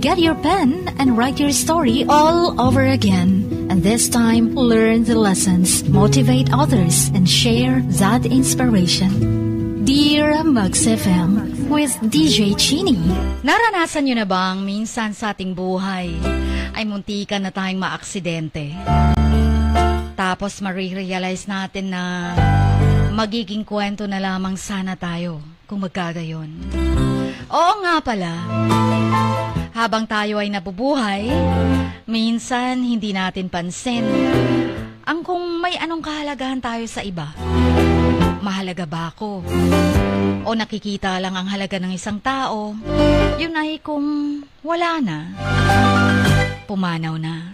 Get your pen and write your story all over again. And this time, learn the lessons, motivate others, and share that inspiration. Dear Mugs FM with DJ Chini. Naranasan nyo na bang minsan sa ating buhay ay muntikan na tayong maaksidente? Tapos marirealize natin na magiging kwento na lamang sana tayo kung magkagayon. Oo nga pala, habang tayo ay nabubuhay, minsan hindi natin pansin ang kung may anong kahalagahan tayo sa iba. Mahalaga ba ako? O nakikita lang ang halaga ng isang tao, yun ay kung wala na, pumanaw na.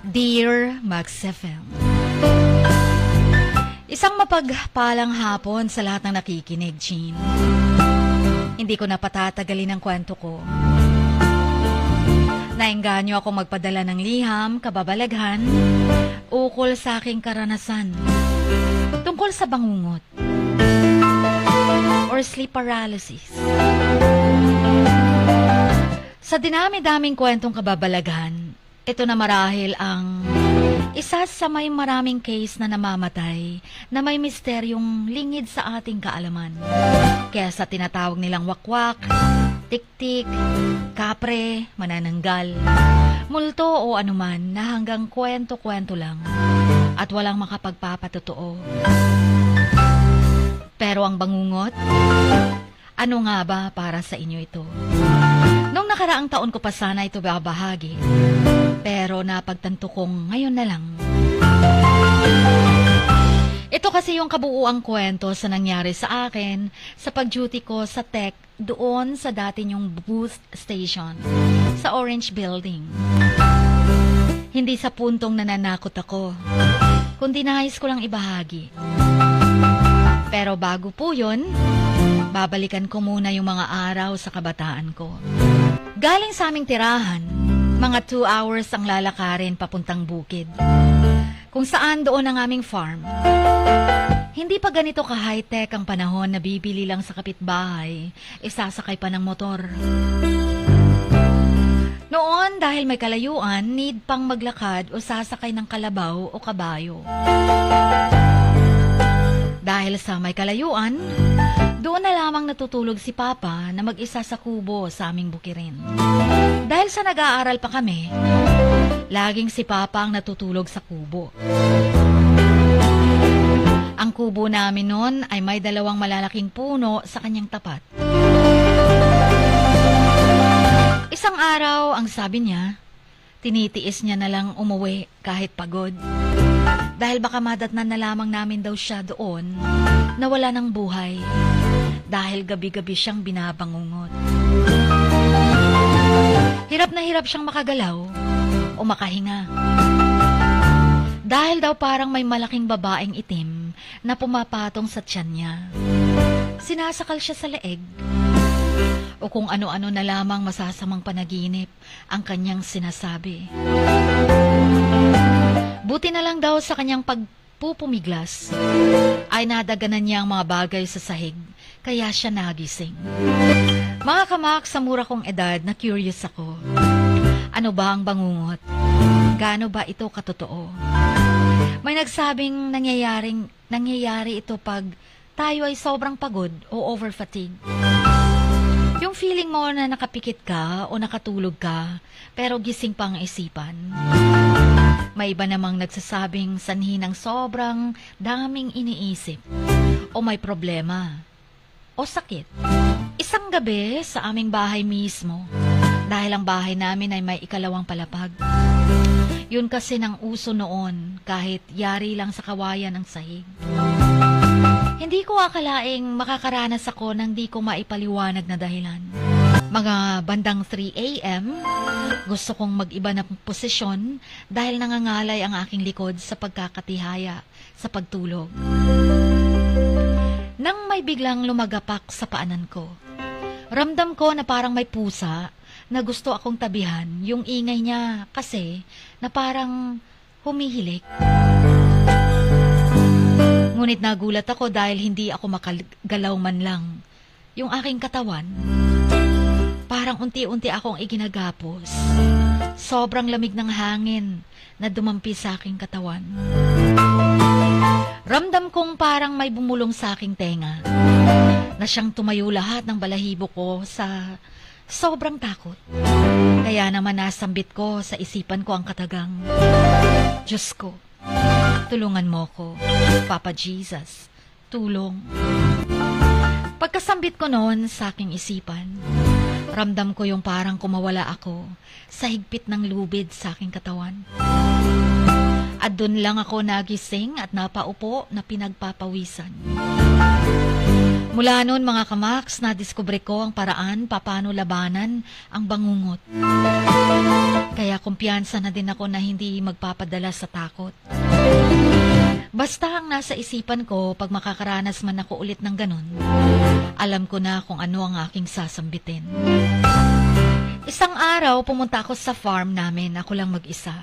Dear Mugs FM, isang mapagpalang hapon sa lahat ng nakikinig, Jean. Hindi ko na patatagalin ang kwento ko. Naengganyo ako magpadala ng liham, kababalaghan, ukol sa aking karanasan tungkol sa bangungot or sleep paralysis. Sa dinami-daming kwentong kababalaghan, ito na marahil ang isa sa may maraming case na namamatay na may misteryong lingid sa ating kaalaman. Kaya sa tinatawag nilang wakwak, tik-tik, kapre, manananggal, multo o anuman na hanggang kwento-kwento lang at walang makapagpapatotoo. Pero ang bangungot, ano nga ba para sa inyo ito? Nung nakaraang taon ko pa sana ito babahagi, pero napagtanto kong ngayon na lang. Ito kasi yung kabuuang kwento sa nangyari sa akin sa pag-duty ko sa tech doon sa dati niyong booth station sa Orange Building. Hindi sa puntong nananakot ako, kundi nais ko lang ibahagi. Pero bago po yun, babalikan ko muna yung mga araw sa kabataan ko. Galing sa aming tirahan, mga 2 hours ang lalakarin papuntang bukid, kung saan doon ang aming farm. Hindi pa ganito ka-high-tech ang panahon na bibili lang sa kapitbahay, isasakay pa ng motor. Noon, dahil may kalayuan, need pang maglakad o sasakay ng kalabaw o kabayo. Dahil sa may kalayuan, doon na lamang natutulog si Papa na mag-isa sa kubo sa aming bukirin. Dahil sa nag-aaral pa kami, laging si Papa ang natutulog sa kubo. Ang kubo namin noon ay may 2 malalaking puno sa kanyang tapat. Isang araw, ang sabi niya, tinitiis niya na lang umuwi kahit pagod. Dahil baka madatnan na lamang namin daw siya doon na wala ng buhay. Dahil gabi-gabi siyang binabangungot. Hirap na hirap siyang makagalaw o makahinga. Dahil daw parang may malaking babaeng itim na pumapatong sa tiyan niya. Sinasakal siya sa leeg. O kung ano-ano na lamang masasamang panaginip ang kanyang sinasabi. Buti na lang daw sa kanyang pagpupumiglas ay nadaganan niya ang mga bagay sa sahig, kaya siya nagising. Mga kamak, sa mura kong edad na curious ako. Ano ba ang bangungot? Gaano ba ito katotoo? May nagsabing nangyayari ito pag tayo ay sobrang pagod o over-fatigue. Yung feeling mo na nakapikit ka o nakatulog ka, pero gising pa ang isipan. May iba namang nagsasabing sanhi ng sobrang daming iniisip, o may problema, o sakit. Isang gabi sa aming bahay mismo, dahil ang bahay namin ay may 2 palapag. Yun kasi ng uso noon, kahit yari lang sa kawayan ng sahig. Hindi ko akalaing makakaranas ako ng di ko maipaliwanag na dahilan. Mga bandang 3 a.m., gusto kong mag-iba ng posisyon dahil nangangalay ang aking likod sa pagkakatihaya sa pagtulog. Nang may biglang lumagapak sa paanan ko, ramdam ko na parang may pusa na gusto akong tabihan. Yung ingay niya kasi na parang humihilik. Ngunit nagulat ako dahil hindi ako makagalaw man lang. Yung aking katawan, Parang unti-unti akong iginagapos. Sobrang lamig ng hangin na dumampi sa aking katawan. Ramdam kong parang may bumulong sa aking tenga, na siyang tumayo lahat ng balahibo ko sa sobrang takot. Kaya naman nasambit ko sa isipan ko ang katagang, Diyos ko, tulungan mo ko, Papa Jesus, tulong. Pagkasambit ko noon sa aking isipan, ramdam ko yung parang kumawala ako sa higpit ng lubid sa aking katawan. At doon lang ako nagising at napaupo na pinagpapawisan. Mula noon mga kamaks, nadiskubre ko ang paraan paano labanan ang bangungot. Kaya kumpiyansa na din ako na hindi magpapadala sa takot. Basta ang nasa isipan ko, pag makakaranas man ako ulit ng ganun, alam ko na kung ano ang aking sasambitin. Isang araw, pumunta ako sa farm namin, ako lang mag-isa.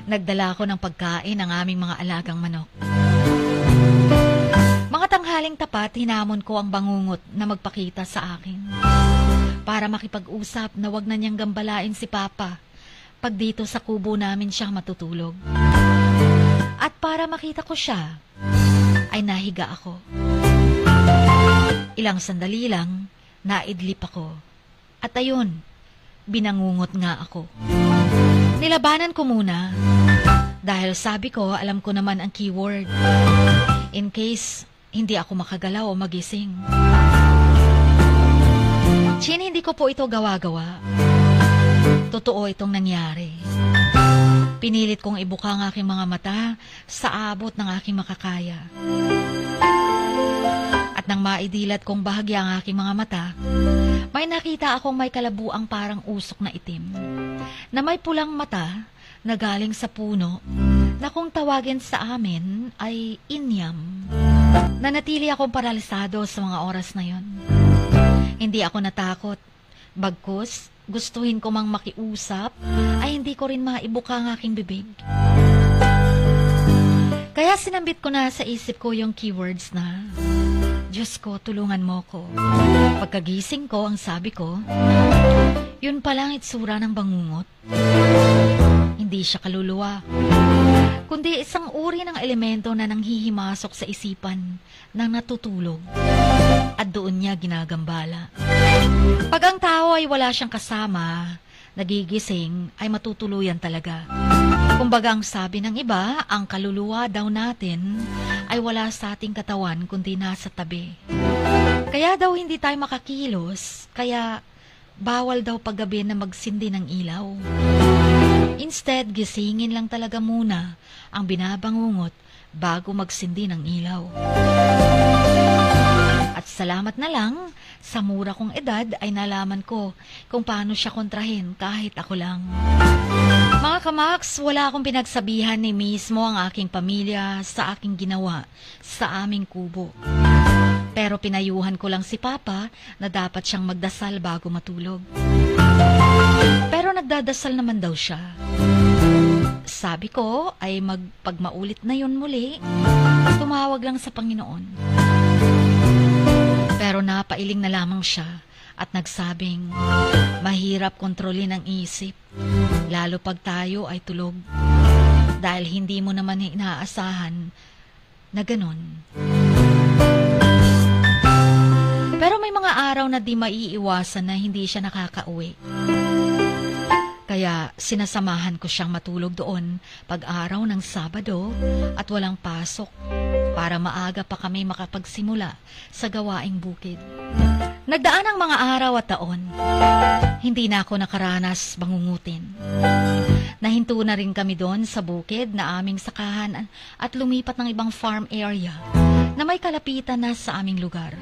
Nagdala ako ng pagkain ng aming mga alagang manok. Mga tanghaling tapat, hinamon ko ang bangungot na magpakita sa akin. Para makipag-usap na wag na niyang gambalain si Papa pag dito sa kubo namin siya matutulog. At para makita ko siya, ay nahiga ako. Ilang sandali lang, naidlip ako. At ayun, binangungot nga ako. Nilabanan ko muna dahil sabi ko alam ko naman ang keyword in case hindi ako makagalaw o magising. Hindi ko po ito gawa-gawa. Totoo itong nangyari. Pinilit kong ibuka ang aking mga mata sa abot ng aking makakaya. At nang maidilat kong bahagya ang aking mga mata, may nakita akong may kalabuang parang usok na itim, na may pulang mata na galing sa puno na kung tawagin sa amin ay inyam. Nanatili akong paralisado sa mga oras na yon. Hindi ako natakot. Bagkus, gustuhin ko mang makiusap, ay hindi ko rin maibuka ang aking bibig. Kaya sinambit ko na sa isip ko yung keywords na, Diyos ko, tulungan mo ko. Pagkagising ko, ang sabi ko, yun palang itsura ng bangungot. Hindi siya kaluluwa, kundi isang uri ng elemento na nanghihimasok sa isipan ng natutulog at doon niya ginagambala. Pag ang tao ay wala siyang kasama, nagigising, ay matutuluyan talaga. Kumbaga ang sabi ng iba, ang kaluluwa daw natin ay wala sa ating katawan kundi nasa tabi. Kaya daw hindi tayo makakilos, kaya bawal daw paggabi na magsindi ng ilaw. Instead, gisingin lang talaga muna ang binabangungot bago magsindi ng ilaw. At salamat na lang, sa mura kong edad ay nalaman ko kung paano siya kontrahin kahit ako lang. Mga kamaks, wala akong pinagsabihan ni mismo ang aking pamilya sa aking ginawa sa aming kubo. Pero pinayuhan ko lang si Papa na dapat siyang magdasal bago matulog. Pero nagdadasal naman daw siya. Sabi ko ay pag maulit na yun muli, tumawag lang sa Panginoon. Pero napailing na lamang siya at nagsabing, mahirap kontrolin ang isip, lalo pag tayo ay tulog. Dahil hindi mo naman inaasahan na ganun. Pero may mga araw na di maiiwasan na hindi siya nakakauwi. Kaya sinasamahan ko siyang matulog doon pag-araw ng Sabado at walang pasok para maaga pa kami makapagsimula sa gawaing bukid. Nagdaan ang mga araw at taon. Hindi na ako nakaranas bangungutin. Nahinto na rin kami doon sa bukid na aming sakahan at lumipat ng ibang farm area na may kalapitan na sa aming lugar.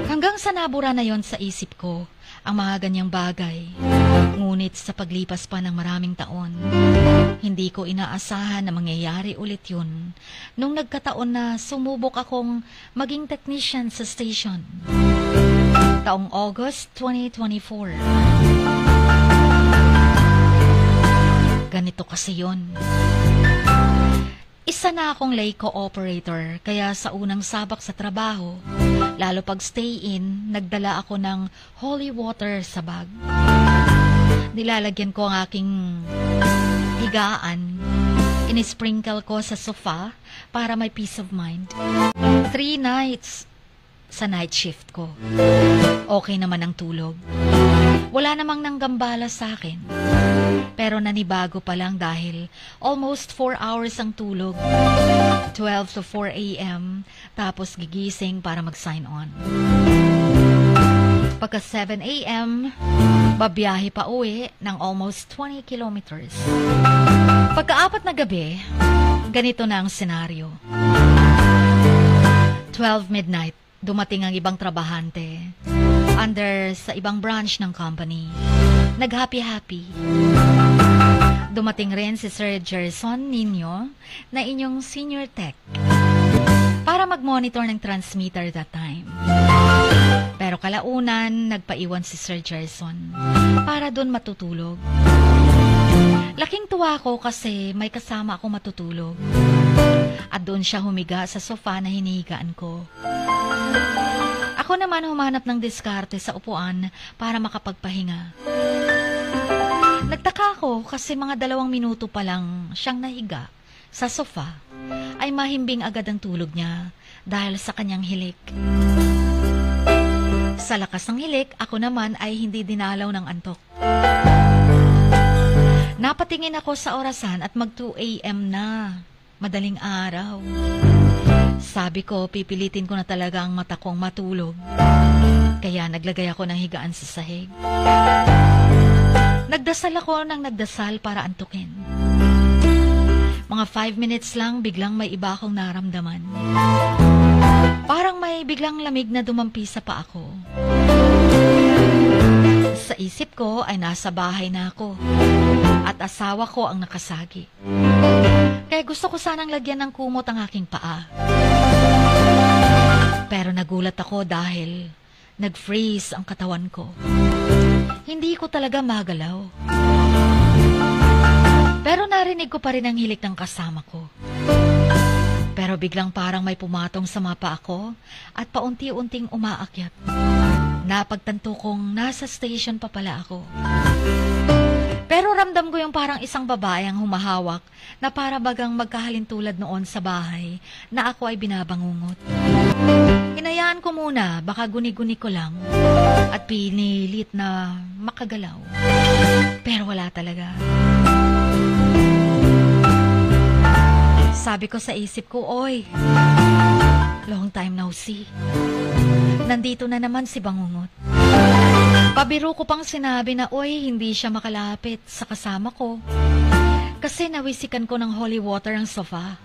Hanggang sa nabura na yon sa isip ko ang mga ganyang bagay. Ngunit sa paglipas pa ng maraming taon, hindi ko inaasahan na mangyayari ulit yun nung nagkataon na sumubok akong maging technician sa station. Taong August 2024. Ganito kasi yun. Isa na akong lay co-operator, kaya sa unang sabak sa trabaho, lalo pag stay-in, nagdala ako ng holy water sa bag. Nilalagyan ko ang aking higaan. Inisprinkle ko sa sofa para may peace of mind. 3 nights sa night shift ko. Okay naman ang tulog. Wala namang nanggambala sa akin. Pero nanibago pa lang dahil almost 4 hours ang tulog. 12 to 4 a.m. Tapos gigising para mag-sign on. Pagka 7 a.m., babiyahe pa uwi ng almost 20 kilometers. Pagka-4 na gabi, ganito na ang senaryo. 12 midnight, dumating ang ibang trabahante under sa ibang branch ng company. Nag-happy-happy. Dumating rin si Sir Gerson Nino na inyong senior tech para mag-monitor ng transmitter that time. Pero kalaunan, nagpaiwan si Sir Gerson para doon matutulog. Laking tuwa ko kasi may kasama akong matutulog. At doon siya humiga sa sofa na hinihigaan ko. Ako naman humanap ng diskarte sa upuan para makapagpahinga. Nagtaka ako kasi mga 2 minuto pa lang siyang nahiga sa sofa ay mahimbing agad ang tulog niya dahil sa kanyang hilik. Sa lakas ng hilik, ako naman ay hindi dinalaw ng antok. Napatingin ako sa orasan at mag 2 a.m. na. Madaling araw. Sabi ko, pipilitin ko na talaga ang mata kong matulog. Kaya naglagay ako ng higaan sa sahig. Nagdasal ako ng nagdasal para antukin. Mga 5 minutes lang, biglang may iba akong naramdaman. Parang may biglang lamig na dumampi sa paa ko. Sa isip ko ay nasa bahay na ako. At asawa ko ang nakasagi. Kaya gusto ko sanang lagyan ng kumot ang aking paa. Pero nagulat ako dahil nag-freeze ang katawan ko. Hindi ko talaga magalaw. Pero narinig ko pa rin ang hilik ng kasama ko. Pero biglang parang may pumatong sa mapa ako at paunti-unting umaakyat. Napagtanto kong nasa station pa pala ako. Pero ramdam ko yung parang isang babae ang humahawak na para bagang magkahalintulad noon sa bahay na ako ay binabangungot. Hinayaan ko muna, baka guni-guni ko lang at pinilit na makagalaw. Pero wala talaga. Sabi ko sa isip ko, oy, long time no see. Nandito na naman si Bangungot. Pabiro ko pang sinabi na, oy, hindi siya makalapit sa kasama ko. Kasi nawisikan ko ng holy water ang sofa.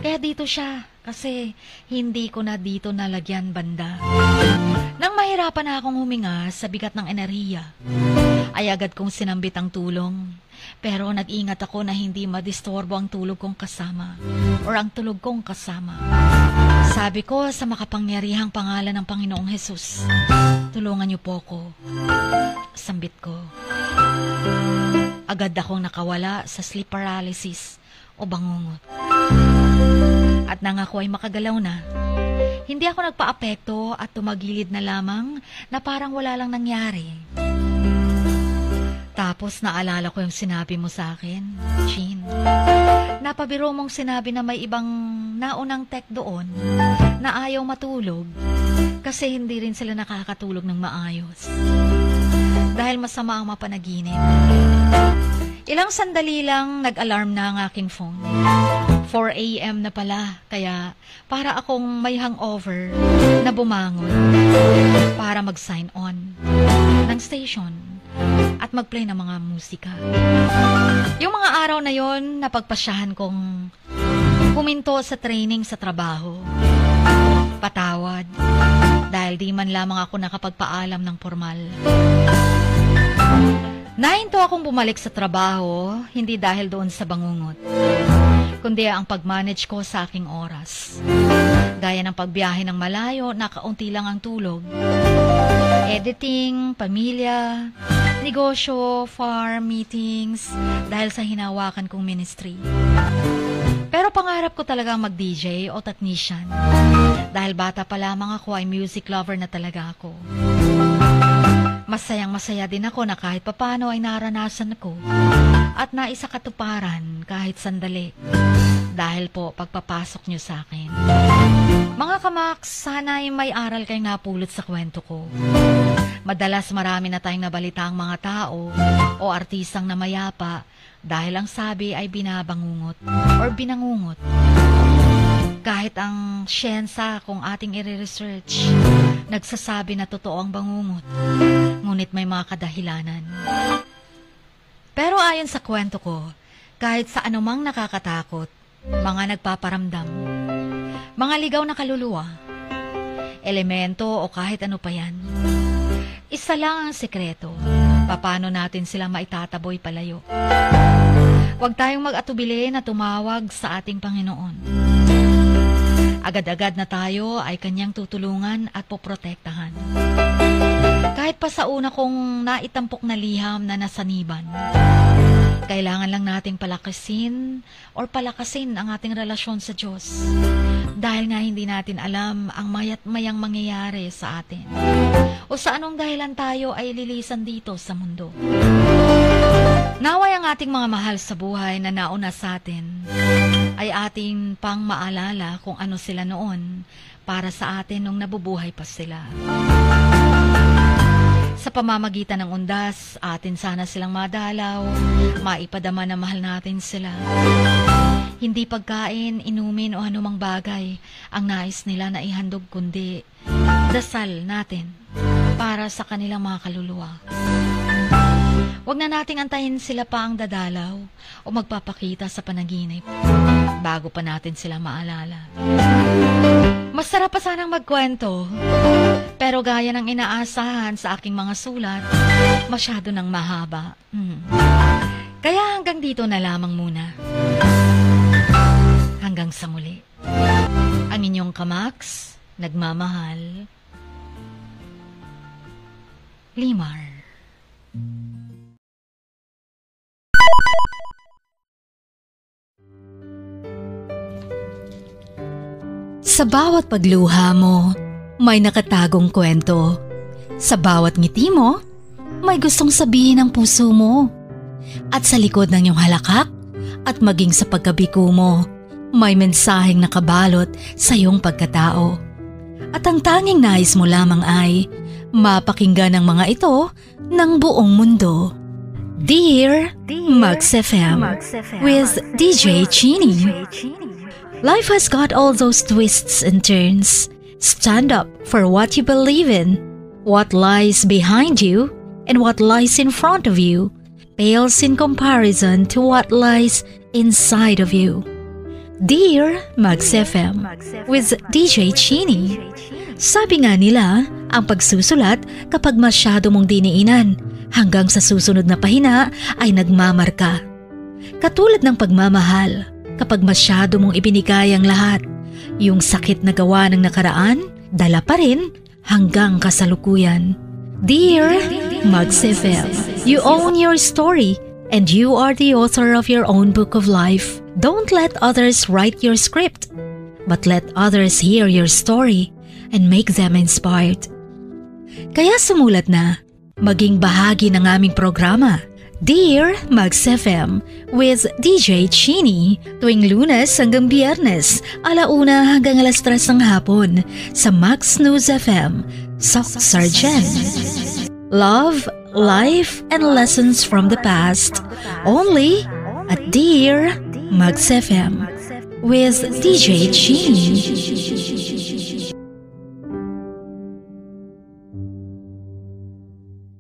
Kaya dito siya, kasi hindi ko na dito nalagyan banda. Nang mahirapan na akong huminga sa bigat ng enerhiya, ay agad kong sinambit ang tulong. Pero nag-ingat ako na hindi madistorbo ang tulog kong kasama or ang tulog kong kasama. Sabi ko sa makapangyarihang pangalan ng Panginoong Hesus, tulungan niyo po ko. Sambit ko. Agad akong nakawala sa sleep paralysis o bangungot. At nang ako ay makagalaw na, hindi ako nagpa-apekto at tumagilid na lamang na parang wala lang nangyari. Tapos naalala ko yung sinabi mo sa akin, Chin. Napabiro mong sinabi na may ibang naunang tech doon na ayaw matulog kasi hindi rin sila nakakatulog ng maayos. Dahil masama ang mapanaginip. Ilang sandali lang nag-alarm na ang aking phone. 4 a.m. na pala, kaya para akong may hangover na bumangon para mag-sign on ng station at mag-play ng mga musika. Yung mga araw na yon, napagpasyahan kong huminto sa training sa trabaho. Patawad, dahil di man lamang ako nakapagpaalam ng formal. Nahinto akong bumalik sa trabaho, hindi dahil doon sa bangungot, kundi ang pag-manage ko sa aking oras. Gaya ng pagbiyahe ng malayo, nakaunti lang ang tulog. Editing, pamilya, negosyo, farm, meetings, dahil sa hinawakan kong ministry. Pero pangarap ko talagang mag-DJ o technician. Dahil bata pa lamang ako ay music lover na talaga ako. Masayang-masaya din ako na kahit papano ay naranasan ko at naisakatuparan kahit sandali. Dahil po pagpapasok nyo sa akin. Mga kamaks, sana ay may aral kayong napulot sa kwento ko. Madalas marami na tayong nabalita ang mga tao o artistang namayapa dahil ang sabi ay binabangungot or binangungot. Kahit ang siyensa kung ating i-research, nagsasabi na totoo ang bangungot, ngunit may mga kadahilanan. Pero ayon sa kwento ko, kahit sa anumang nakakatakot, mga nagpaparamdam, mga ligaw na kaluluwa, elemento o kahit ano pa yan, isa lang ang sekreto, paano natin sila maitataboy palayo. Huwag tayong mag-atubili na tumawag sa ating Panginoon. Agad-agad na tayo ay kanyang tutulungan at poprotektahan. Kahit pa sa una kong naitampok na liham na nasaniban, kailangan lang nating palakasin ang ating relasyon sa Diyos. Dahil nga hindi natin alam ang mayat-mayang mangyayari sa atin. O sa anong dahilan tayo ay lilisan dito sa mundo. Naway ang ating mga mahal sa buhay na nauna sa atin ay ating pang maalala kung ano sila noon para sa atin nung nabubuhay pa sila. Sa pamamagitan ng undas, atin sana silang madalaw, maipadama na mahal natin sila. Hindi pagkain, inumin o anumang bagay ang nais nila na ihandog kundi dasal natin para sa kanilang mga kaluluwa. Huwag na nating antayin sila pa ang dadalaw o magpapakita sa panaginip bago pa natin sila maalala. Masarap pa sanang magkwento, pero gaya ng inaasahan sa aking mga sulat, masyado nang mahaba. Kaya hanggang dito na lamang muna. Hanggang sa muli. Ang inyong kamaks, nagmamahal, Limar. Sa bawat pagluha mo, may nakatagong kwento. Sa bawat ngiti mo, may gustong sabihin ang puso mo. At sa likod ng iyong halakak at maging sa pagkabiko mo, may mensaheng nakabalot sa iyong pagkatao. At ang tanging nais mo lamang ay mapakinggan ang mga ito ng buong mundo. Dear Mugs FM with DJ Chini. Life has got all those twists and turns. Stand up for what you believe in. What lies behind you and what lies in front of you pales in comparison to what lies inside of you. Dear Mugs FM with DJ Chini. Sabi nga nila, ang pagsusulat kapag masyado mong diniinan hanggang sa susunod na pahina ay nagmamarka. Katulad ng pagmamahal, kapag masyado mong ibinigay ang lahat, yung sakit na gawa ng nakaraan, dala pa rin hanggang kasalukuyan. Dear Mugs FM, you own your story and you are the author of your own book of life. Don't let others write your script, but let others hear your story and make them inspired. Kaya sumulat na, maging bahagi ng aming programa. Dear Mugs FM with DJ Chini tuwing Lunes hanggang Biyernes, 1:00 hanggang 3:00 ng hapon sa Max News FM, Sock Sargent. Love, life, and lessons from the past only at Dear Mugs FM with DJ Chini.